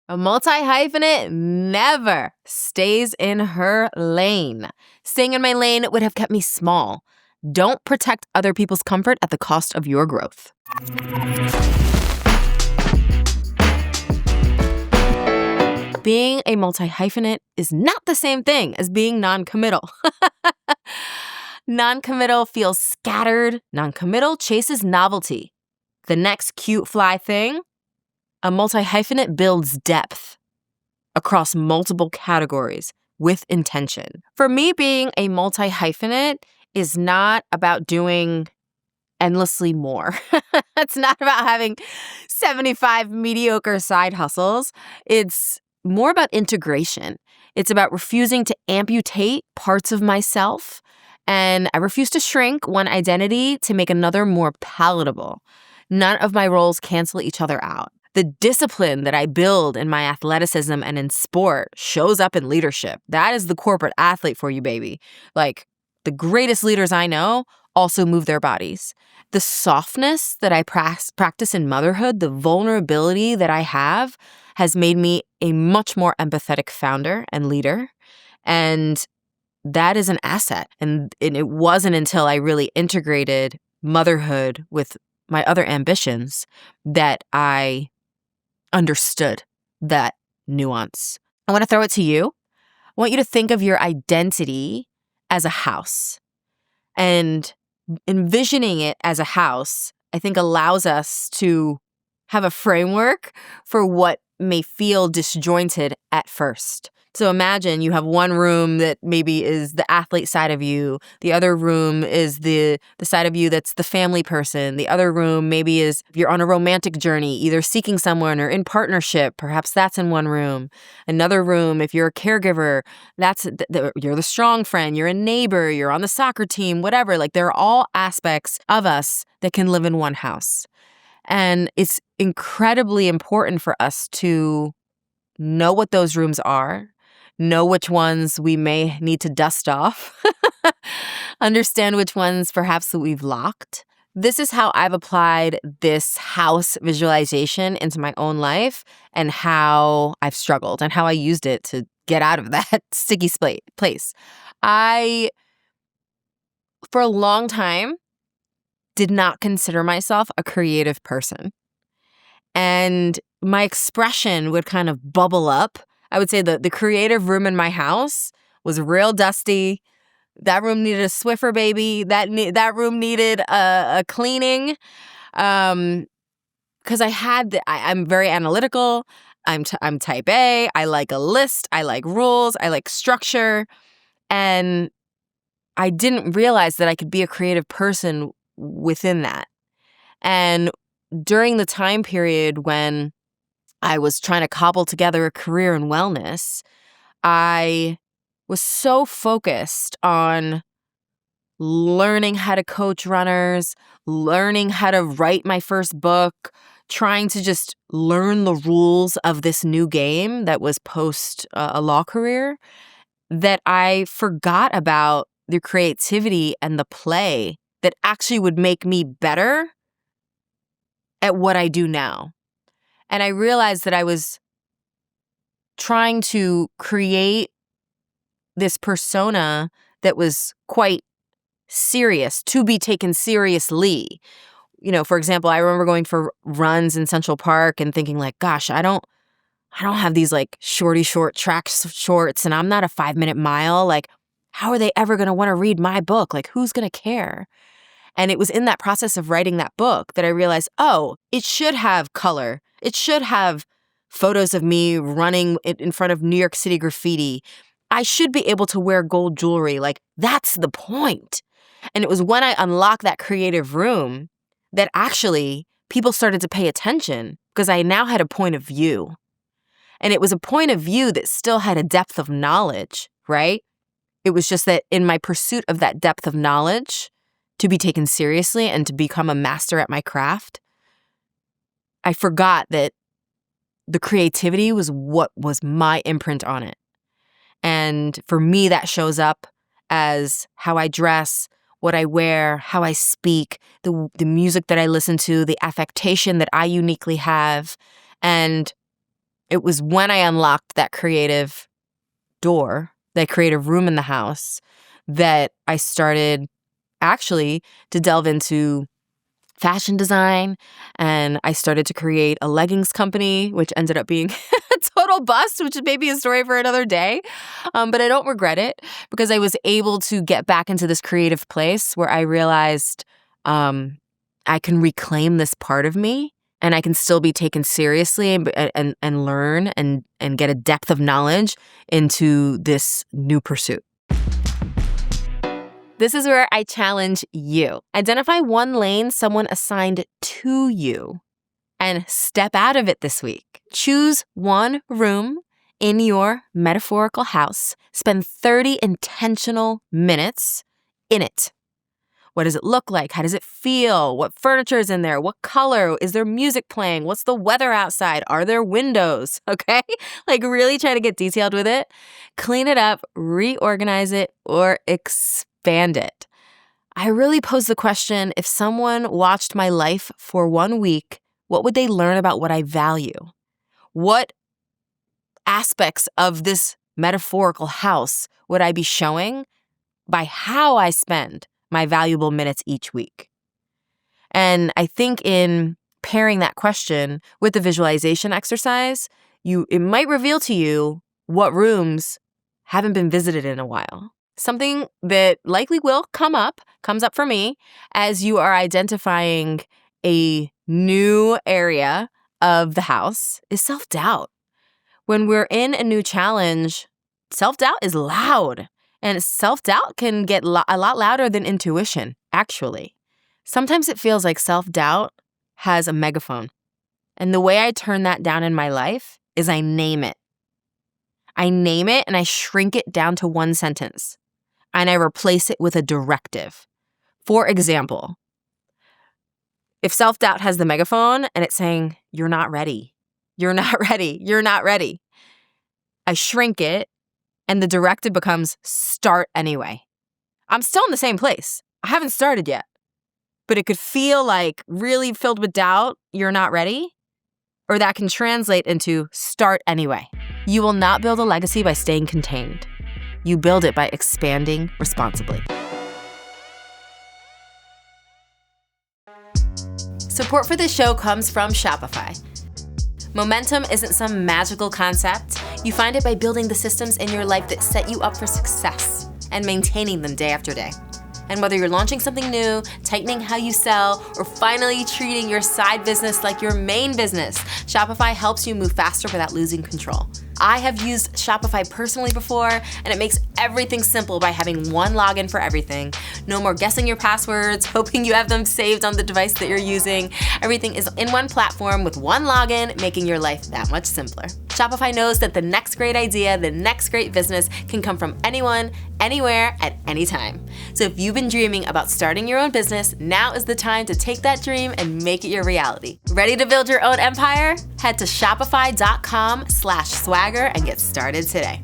A multi-hyphenate never stays in her lane. Staying in my lane would have kept me small. Don't protect other people's comfort at the cost of your growth. Being a multi-hyphenate is not the same thing as being non-committal. Non-committal feels scattered. Non-committal chases novelty. The next cute fly thing, a multi-hyphenate builds depth across multiple categories with intention. For me, being a multi-hyphenate is not about doing endlessly more. It's not about having 75 mediocre side hustles. It's more about integration. It's about refusing to amputate parts of myself, and I refuse to shrink one identity to make another more palatable. None of my roles cancel each other out. The discipline that I build in my athleticism and in sport shows up in leadership. That is the corporate athlete for you, baby. Like, the greatest leaders I know also move their bodies. The softness that I practice in motherhood, the vulnerability that I have, has made me a much more empathetic founder and leader. And that is an asset. And it wasn't until I really integrated motherhood with my other ambitions that I understood that nuance. I want to throw it to you. I want you to think of your identity as a house. And envisioning it as a house, I think, allows us to have a framework for what may feel disjointed at first. So imagine you have one room that maybe is the athlete side of you. The other room is the side of you that's the family person. The other room maybe is you're on a romantic journey, either seeking someone or in partnership. Perhaps that's in one room. Another room, if you're a caregiver, you're the strong friend, you're a neighbor, you're on the soccer team, whatever. Like, there are all aspects of us that can live in one house. And it's incredibly important for us to know what those rooms are, know which ones we may need to dust off, understand which ones perhaps that we've locked. This is how I've applied this house visualization into my own life and how I've struggled and how I used it to get out of that sticky place. I, for a long time, did not consider myself a creative person. And my expression would kind of bubble up. I would say the creative room in my house was real dusty. That room needed a Swiffer, baby. That room needed a cleaning. Because I'm very analytical. I'm type A. I like a list. I like rules. I like structure. And I didn't realize that I could be a creative person within that. And during the time period when I was trying to cobble together a career in wellness, I was so focused on learning how to coach runners, learning how to write my first book, trying to just learn the rules of this new game that was post a law career, that I forgot about the creativity and the play that actually would make me better at what I do now. And I realized that I was trying to create this persona that was quite serious, to be taken seriously. You know, for example, I remember going for runs in Central Park and thinking like, gosh, I don't have these like short track shorts, and I'm not a 5-minute mile. Like, how are they ever going to want to read my book? Like, who's going to care? And it was in that process of writing that book that I realized, oh, it should have color. It should have photos of me running in front of New York City graffiti. I should be able to wear gold jewelry. Like, that's the point. And it was when I unlocked that creative room that actually people started to pay attention, because I now had a point of view. And it was a point of view that still had a depth of knowledge, right? It was just that in my pursuit of that depth of knowledge, to be taken seriously and to become a master at my craft, I forgot that the creativity was what was my imprint on it. And for me, that shows up as how I dress, what I wear, how I speak, the music that I listen to, the affectation that I uniquely have. And It was when I unlocked that creative door, that creative room in the house, that I started actually to delve into fashion design, and I started to create a leggings company, which ended up being a total bust, which is maybe a story for another day. But I don't regret it because I was able to get back into this creative place where I realized I can reclaim this part of me and I can still be taken seriously and learn and get a depth of knowledge into this new pursuit. This is where I challenge you. Identify one lane someone assigned to you and step out of it this week. Choose one room in your metaphorical house. Spend 30 intentional minutes in it. What does it look like? How does it feel? What furniture is in there? What color? Is there music playing? What's the weather outside? Are there windows? Okay? Like really try to get detailed with it. Clean it up, reorganize it, or expand it. I really pose the question, if someone watched my life for 1 week, what would they learn about what I value? What aspects of this metaphorical house would I be showing by how I spend my valuable minutes each week? And I think in pairing that question with the visualization exercise, it might reveal to you what rooms haven't been visited in a while. Something that likely comes up for me as you are identifying a new area of the house is self-doubt. When we're in a new challenge, self-doubt is loud. And self-doubt can get a lot louder than intuition, actually. Sometimes it feels like self-doubt has a megaphone. And the way I turn that down in my life is I name it. I name it and I shrink it down to one sentence. And I replace it with a directive. For example, if self-doubt has the megaphone and it's saying, you're not ready, you're not ready, you're not ready, I shrink it and the directive becomes start anyway. I'm still in the same place. I haven't started yet. But it could feel like really filled with doubt, you're not ready, or that can translate into start anyway. You will not build a legacy by staying contained. You build it by expanding responsibly. Support for this show comes from Shopify. Momentum isn't some magical concept. You find it by building the systems in your life that set you up for success and maintaining them day after day. And whether you're launching something new, tightening how you sell, or finally treating your side business like your main business, Shopify helps you move faster without losing control. I have used Shopify personally before, and it makes everything simple by having one login for everything. No more guessing your passwords, hoping you have them saved on the device that you're using. Everything is in one platform with one login, making your life that much simpler. Shopify knows that the next great idea, the next great business can come from anyone, anywhere, at any time. So if you've been dreaming about starting your own business, now is the time to take that dream and make it your reality. Ready to build your own empire? Head to shopify.com/swagger and get started today.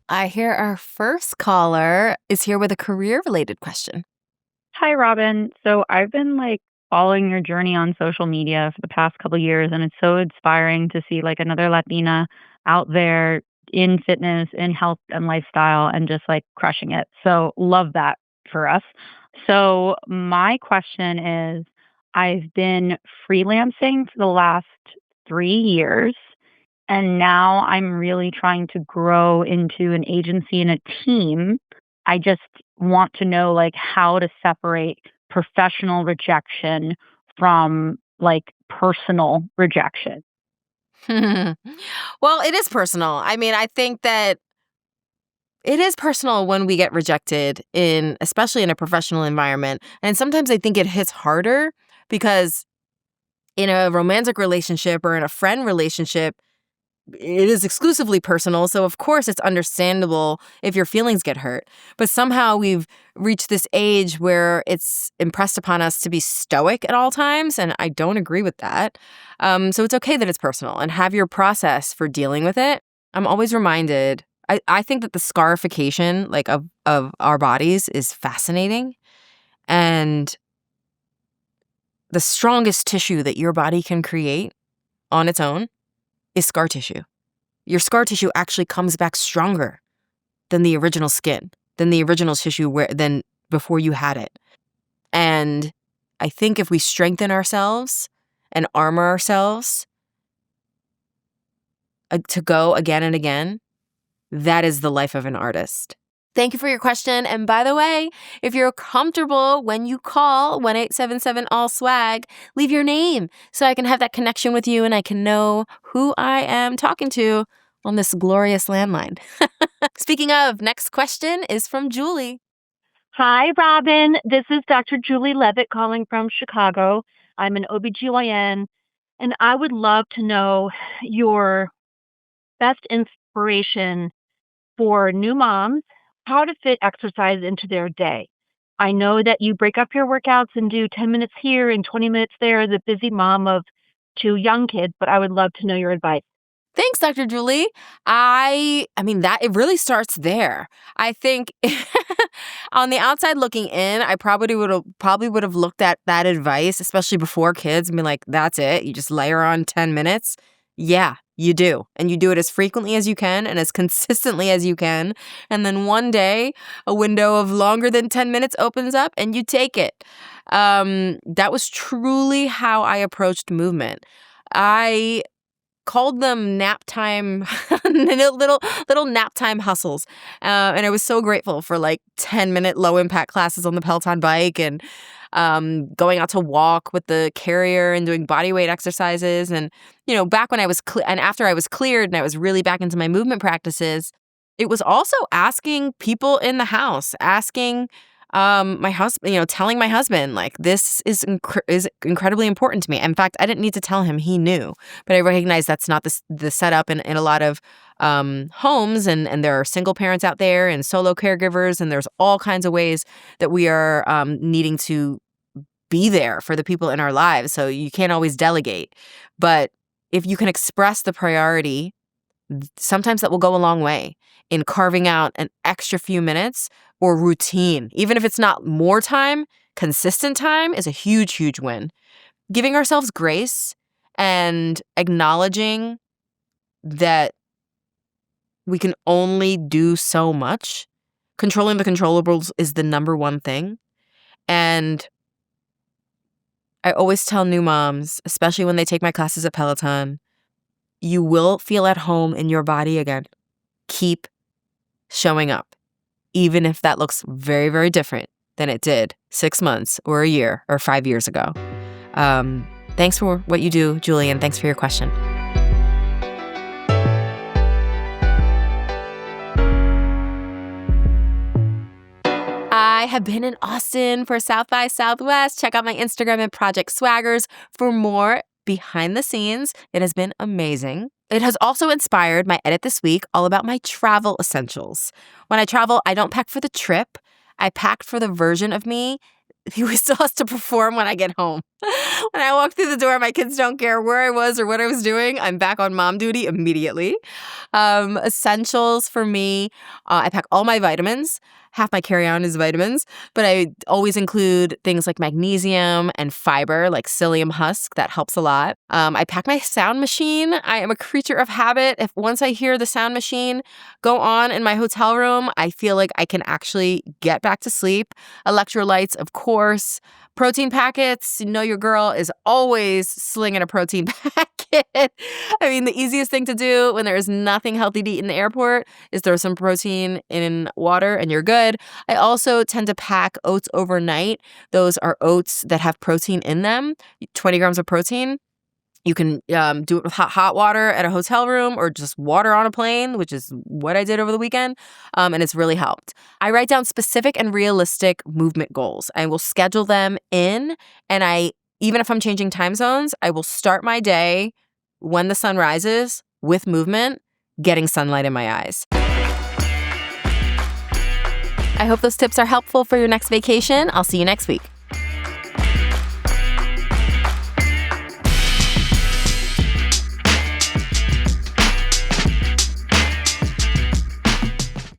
I hear our first caller is here with a career-related question. Hi, Robin. So I've been following your journey on social media for the past couple of years, and it's so inspiring to see another Latina out there in fitness, in health and lifestyle, and just crushing it. So love that for us. So my question is, I've been freelancing for the last 3 years, and now I'm really trying to grow into an agency and a team. I just want to know how to separate professional rejection from personal rejection. Well, it is personal. I mean, I think that it is personal when we get rejected especially in a professional environment. And sometimes I think it hits harder because in a romantic relationship or in a friend relationship, it is exclusively personal. So of course it's understandable if your feelings get hurt. But somehow we've reached this age where it's impressed upon us to be stoic at all times. And I don't agree with that. So it's okay that it's personal and have your process for dealing with it. I'm always reminded I think that the scarification like of our bodies is fascinating. And the strongest tissue that your body can create on its own is scar tissue. Your scar tissue actually comes back stronger than the original skin, than the original tissue than before you had it. And I think if we strengthen ourselves and armor ourselves to go again and again, that is the life of an artist. Thank you for your question. And by the way, if you're comfortable when you call 1-877-ALL-SWAG, leave your name so I can have that connection with you and I can know who I am talking to on this glorious landline. Speaking of, next question is from Julie. Hi, Robin. This is Dr. Julie Levitt calling from Chicago. I'm an OBGYN, and I would love to know your best inspiration for new moms, how to fit exercise into their day. I know that you break up your workouts and do 10 minutes here and 20 minutes there as a busy mom of 2 young kids, but I would love to know your advice. Thanks, Dr. Julie. I mean, that it really starts there. I think on the outside looking in, I probably would have looked at that advice, especially before kids, and been like, that's it. You just layer on 10 minutes. Yeah, you do. And you do it as frequently as you can and as consistently as you can. And then one day, a window of longer than 10 minutes opens up and you take it. That was truly how I approached movement. I called them nap time, little nap time hustles. And I was so grateful for like 10-minute low impact classes on the Peloton bike and going out to walk with the carrier and doing body weight exercises. And, back when I was, and after I was cleared and I was really back into my movement practices, it was also asking people in the house, asking my husband, telling my husband, like, this is incredibly important to me. In fact, I didn't need to tell him. He knew. But I recognize that's not the setup in a lot of homes. And there are single parents out there and solo caregivers. And there's all kinds of ways that we are needing to be there for the people in our lives. So you can't always delegate. But if you can express the priority, sometimes that will go a long way in carving out an extra few minutes or routine. Even if it's not more time, consistent time is a huge, huge win. Giving ourselves grace and acknowledging that we can only do so much. Controlling the controllables is the number one thing. And I always tell new moms, especially when they take my classes at Peloton, you will feel at home in your body again. Keep showing up, even if that looks very, very different than it did 6 months or a year or 5 years ago. Thanks for what you do, Julie, and thanks for your question. I have been in Austin for South by Southwest. Check out my Instagram at Project Swaggers for more behind the scenes. It has been amazing. It has also inspired my edit this week all about my travel essentials. When I travel, I don't pack for the trip. I pack for the version of me who still has to perform when I get home. When I walk through the door, my kids don't care where I was or what I was doing. I'm back on mom duty immediately. Essentials for me, I pack all my vitamins. Half my carry-on is vitamins, but I always include things like magnesium and fiber, like psyllium husk. That helps a lot. I pack my sound machine. I am a creature of habit. Once I hear the sound machine go on in my hotel room, I feel like I can actually get back to sleep. Electrolytes, of course. Protein packets. Your girl is always slinging a protein packet. I mean, the easiest thing to do when there is nothing healthy to eat in the airport is throw some protein in water and you're good. I also tend to pack oats overnight. Those are oats that have protein in them, 20 grams of protein. You can do it with hot water at a hotel room or just water on a plane, which is what I did over the weekend, and it's really helped. I write down specific and realistic movement goals. I will schedule them in, and even if I'm changing time zones, I will start my day when the sun rises with movement, getting sunlight in my eyes. I hope those tips are helpful for your next vacation. I'll see you next week.